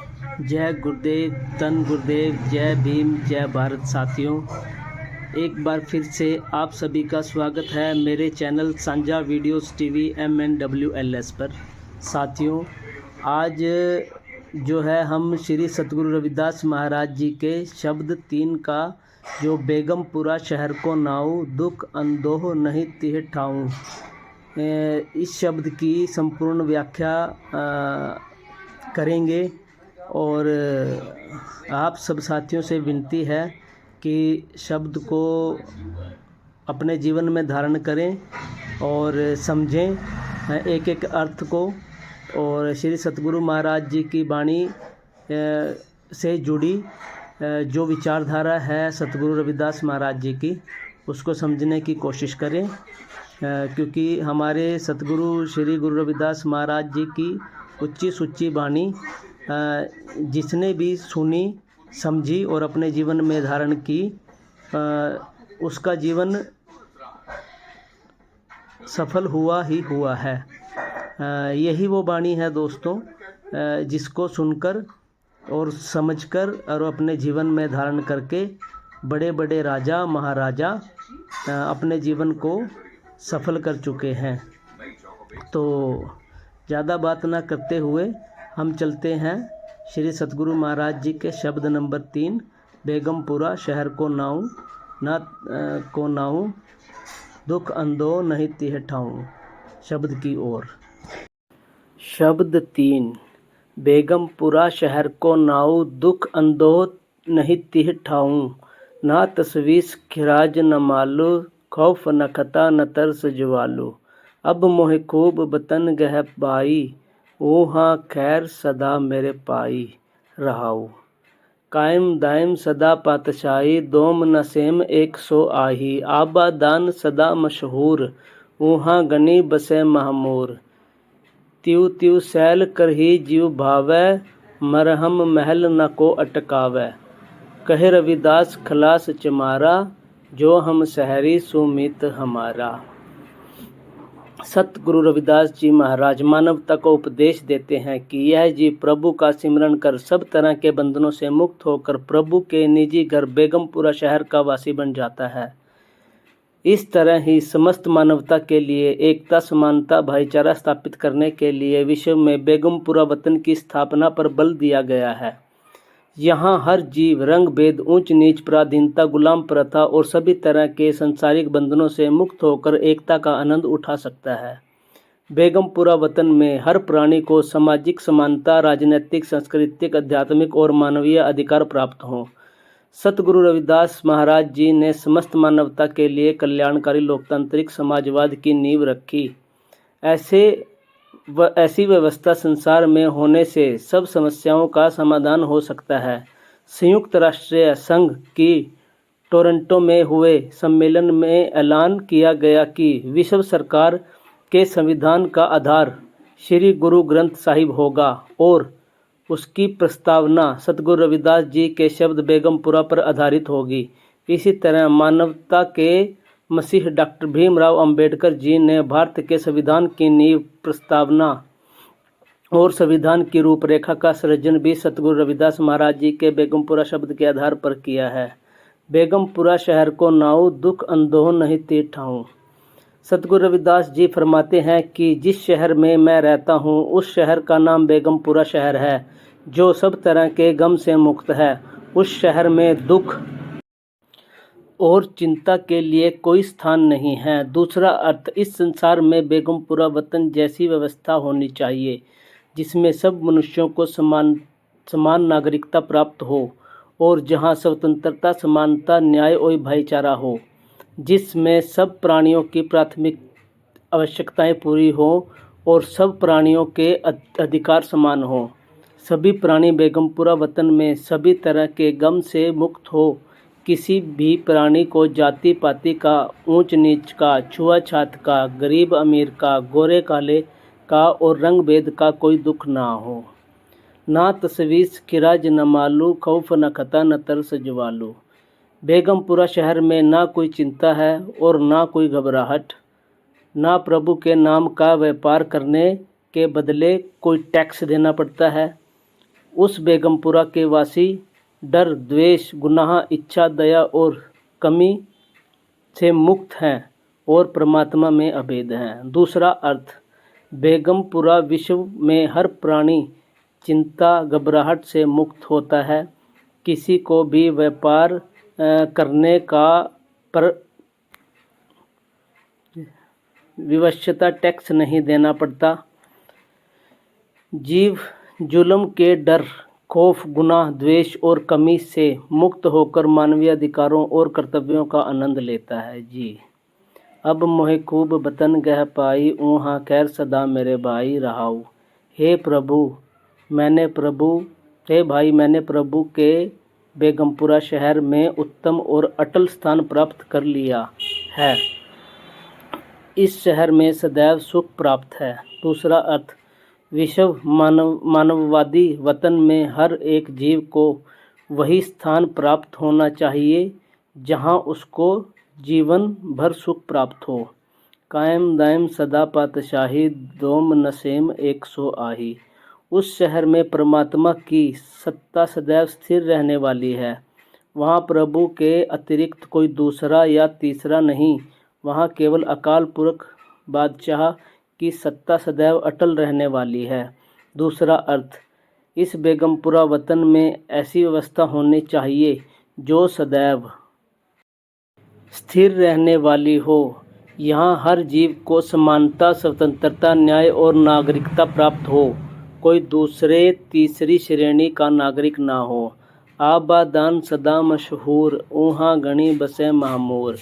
जय गुरुदेव, धन गुरुदेव, जय भीम, जय भारत। साथियों, एक बार फिर से आप सभी का स्वागत है मेरे चैनल साझा वीडियोस टीवी MNWLS पर। साथियों, आज जो है हम श्री सतगुरु रविदास महाराज जी के शब्द 3 का जो बेगमपुरा शहर को नाऊ दुख अंदोह नहीं तिह ठाऊं, इस शब्द की संपूर्ण व्याख्या करेंगे। और आप सब साथियों से विनती है कि शब्द को अपने जीवन में धारण करें और समझें एक एक अर्थ को, और श्री सतगुरु महाराज जी की वाणी से जुड़ी जो विचारधारा है सतगुरु रविदास महाराज जी की, उसको समझने की कोशिश करें, क्योंकि हमारे सतगुरु श्री गुरु रविदास महाराज जी की उच्ची सुच्ची वाणी जिसने भी सुनी, समझी और अपने जीवन में धारण की, उसका जीवन सफल हुआ ही हुआ है। यही वो वाणी है दोस्तों, जिसको सुनकर और समझकर और अपने जीवन में धारण करके बड़े बड़े राजा महाराजा अपने जीवन को सफल कर चुके हैं। तो ज़्यादा बात ना करते हुए हम चलते हैं श्री सतगुरु महाराज जी के शब्द नंबर 3, बेगमपुरा शहर को नाऊ दुख अंदो नहीं तिह ठाऊं, शब्द की ओर। शब्द 3, बेगमपुरा शहर को नाऊ दुख अंदो नहीं तिह ठाऊं, ना तसवीस खिराज न मालू, खौफ न खता न तरस ज्वालू, अब मोह खूब बतन गह पाई, ऊहाँ खैर सदा मेरे पाई रहाऊ, कायम दायम सदा पातशाही, दोम नसेम 100 आही, आबा दान सदा मशहूर, ऊहाँ गनी बसे महमूर, त्यू त्यू सैल करही जीव भावै, मरहम महल न को अटकावै, कहे रविदास खलास चमारा, जो हम शहरी सुमित हमारा। सतगुरु रविदास जी महाराज मानवता को उपदेश देते हैं कि यह जीव प्रभु का सिमरन कर सब तरह के बंधनों से मुक्त होकर प्रभु के निजी घर बेगमपुरा शहर का वासी बन जाता है। इस तरह ही समस्त मानवता के लिए एकता, समानता, भाईचारा स्थापित करने के लिए विश्व में बेगमपुरा वतन की स्थापना पर बल दिया गया है। यहाँ हर जीव रंग भेद, ऊंच नीच, पराधीनता, गुलाम प्रथा और सभी तरह के सांसारिक बंधनों से मुक्त होकर एकता का आनंद उठा सकता है। बेगमपुरा वतन में हर प्राणी को सामाजिक समानता, राजनीतिक, सांस्कृतिक, आध्यात्मिक और मानवीय अधिकार प्राप्त हों। सतगुरु रविदास महाराज जी ने समस्त मानवता के लिए कल्याणकारी लोकतांत्रिक समाजवाद की नींव रखी। ऐसी व्यवस्था संसार में होने से सब समस्याओं का समाधान हो सकता है। संयुक्त राष्ट्र संघ की टोरंटो में हुए सम्मेलन में ऐलान किया गया कि विश्व सरकार के संविधान का आधार श्री गुरु ग्रंथ साहिब होगा और उसकी प्रस्तावना सतगुरु रविदास जी के शब्द बेगमपुरा पर आधारित होगी। इसी तरह मानवता के मसीह डॉक्टर भीमराव अंबेडकर जी ने भारत के संविधान की नींव, प्रस्तावना और संविधान की रूपरेखा का सृजन भी सतगुरु रविदास महाराज जी के बेगमपुरा शब्द के आधार पर किया है। बेगमपुरा शहर को नाऊ दुख अंदोह नहीं तिह ठाऊं। सतगुरु रविदास जी फरमाते हैं कि जिस शहर में मैं रहता हूँ उस शहर का नाम बेगमपुरा शहर है, जो सब तरह के गम से मुक्त है। उस शहर में दुख और चिंता के लिए कोई स्थान नहीं है। दूसरा अर्थ, इस संसार में बेगमपुरा वतन जैसी व्यवस्था होनी चाहिए जिसमें सब मनुष्यों को समान नागरिकता प्राप्त हो और जहां स्वतंत्रता, समानता, न्याय और भाईचारा हो, जिसमें सब प्राणियों की प्राथमिक आवश्यकताएं पूरी हो और सब प्राणियों के अधिकार समान हो। सभी प्राणी बेगमपुरा वतन में सभी तरह के गम से मुक्त हो। किसी भी प्राणी को जाति पाति का, ऊंच नीच का, छुआछात का, गरीब अमीर का, गोरे काले का और रंग भेद का कोई दुख ना हो। ना तसवीस खिराज न मालू, खौफ न खता न तरस ज्वालू। बेगमपुरा शहर में ना कोई चिंता है और ना कोई घबराहट, ना प्रभु के नाम का व्यापार करने के बदले कोई टैक्स देना पड़ता है, उस बेगमपुरा के वासी डर, द्वेष, गुनाह, इच्छा, दया और कमी से मुक्त हैं और परमात्मा में अभेद हैं। दूसरा अर्थ, बेगमपुरा विश्व में हर प्राणी चिंता, घबराहट से मुक्त होता है। किसी को भी व्यापार करने का विवशता टैक्स नहीं देना पड़ता। जीव जुल्म के डर, खौफ, गुनाह, द्वेष और कमी से मुक्त होकर मानवीय अधिकारों और कर्तव्यों का आनंद लेता है। जी अब मोहे खूब बतन गह पाई, ऊहाँ खैर सदा मेरे भाई रहाऊ। हे भाई मैंने प्रभु के बेगमपुरा शहर में उत्तम और अटल स्थान प्राप्त कर लिया है। इस शहर में सदैव सुख प्राप्त है। दूसरा अर्थ, विश्व मानववादी वतन में हर एक जीव को वही स्थान प्राप्त होना चाहिए जहां उसको जीवन भर सुख प्राप्त हो। कायम दायम सदा पातशाही, दोम नसेम एक सो आही। उस शहर में परमात्मा की सत्ता सदैव स्थिर रहने वाली है। वहाँ प्रभु के अतिरिक्त कोई दूसरा या तीसरा नहीं। वहाँ केवल अकाल पुरख बादशाह की सत्ता सदैव अटल रहने वाली है। दूसरा अर्थ, इस बेगमपुरा वतन में ऐसी व्यवस्था होनी चाहिए जो सदैव स्थिर रहने वाली हो। यहाँ हर जीव को समानता, स्वतंत्रता, न्याय और नागरिकता प्राप्त हो। कोई दूसरे तीसरी श्रेणी का नागरिक ना हो। आबादान सदा मशहूर, ऊहाँ गणी बसे मामूर।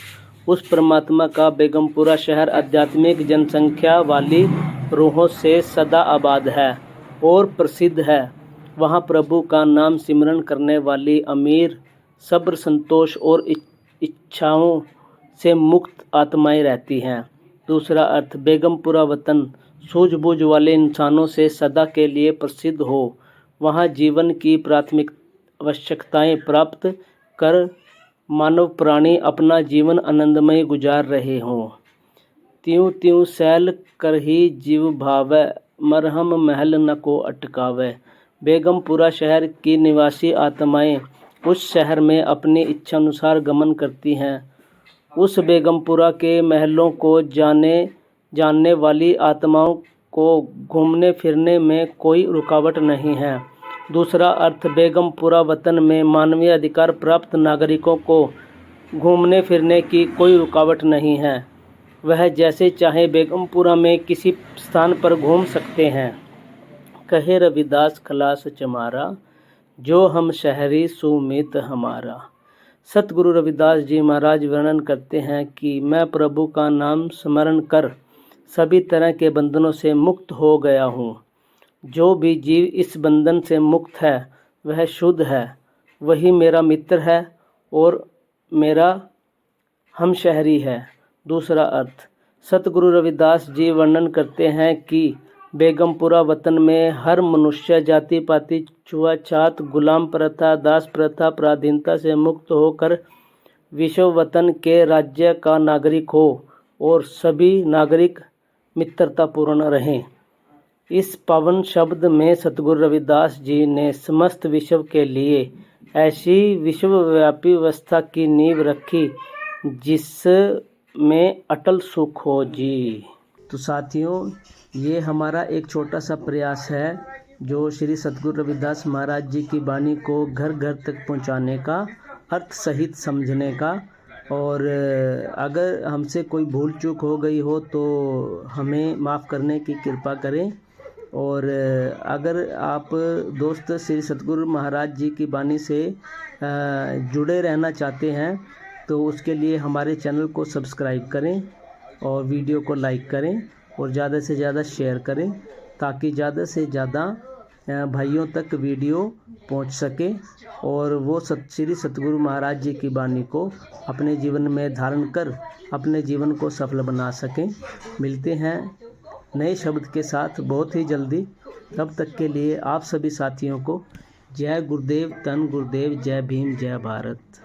उस परमात्मा का बेगमपुरा शहर आध्यात्मिक जनसंख्या वाली रूहों से सदा आबाद है और प्रसिद्ध है। वहाँ प्रभु का नाम सिमरन करने वाली अमीर, सब्र, संतोष और इच्छाओं से मुक्त आत्माएं रहती हैं। दूसरा अर्थ, बेगमपुरा वतन सूझबूझ वाले इंसानों से सदा के लिए प्रसिद्ध हो। वहाँ जीवन की प्राथमिक आवश्यकताएं प्राप्त कर मानव प्राणी अपना जीवन आनंदमय गुजार रहे हों। त्यों त्यों सैल कर ही जीव भावै, मरहम महल न को अटकावै। बेगमपुरा शहर की निवासी आत्माएं उस शहर में अपनी इच्छानुसार गमन करती हैं। उस बेगमपुरा के महलों को जानने वाली आत्माओं को घूमने फिरने में कोई रुकावट नहीं है। दूसरा अर्थ, बेगमपुरा वतन में मानवीय अधिकार प्राप्त नागरिकों को घूमने फिरने की कोई रुकावट नहीं है। वह जैसे चाहे बेगमपुरा में किसी स्थान पर घूम सकते हैं। कहे रविदास खलास चमारा, जो हम शहरी सुमित हमारा। सतगुरु रविदास जी महाराज वर्णन करते हैं कि मैं प्रभु का नाम स्मरण कर सभी तरह के बंधनों से मुक्त हो गया हूँ। जो भी जीव इस बंधन से मुक्त है वह शुद्ध है, वही मेरा मित्र है और मेरा हमशहरी है। दूसरा अर्थ, सतगुरु रविदास जी वर्णन करते हैं कि बेगमपुरा वतन में हर मनुष्य जाति पाति, छुआछात, गुलाम प्रथा, दास प्रथा, पराधीनता से मुक्त होकर विश्व वतन के राज्य का नागरिक हो और सभी नागरिक मित्रतापूर्ण रहें। इस पावन शब्द में सतगुरु रविदास जी ने समस्त विश्व के लिए ऐसी विश्वव्यापी व्यवस्था की नींव रखी जिसमें अटल सुख हो। जी तो साथियों, ये हमारा एक छोटा सा प्रयास है जो श्री सतगुरु रविदास महाराज जी की वाणी को घर घर तक पहुंचाने का, अर्थ सहित समझने का। और अगर हमसे कोई भूल चूक हो गई हो तो हमें माफ़ करने की कृपा करें। और अगर आप दोस्त श्री सतगुरु महाराज जी की वाणी से जुड़े रहना चाहते हैं तो उसके लिए हमारे चैनल को सब्सक्राइब करें और वीडियो को लाइक करें और ज़्यादा से ज़्यादा शेयर करें ताकि ज़्यादा से ज़्यादा भाइयों तक वीडियो पहुंच सके और वो श्री सतगुरु महाराज जी की वाणी को अपने जीवन में धारण कर अपने जीवन को सफल बना सकें। मिलते हैं नए शब्द के साथ बहुत ही जल्दी। तब तक के लिए आप सभी साथियों को जय गुरुदेव, धन गुरुदेव, जय भीम, जय भारत।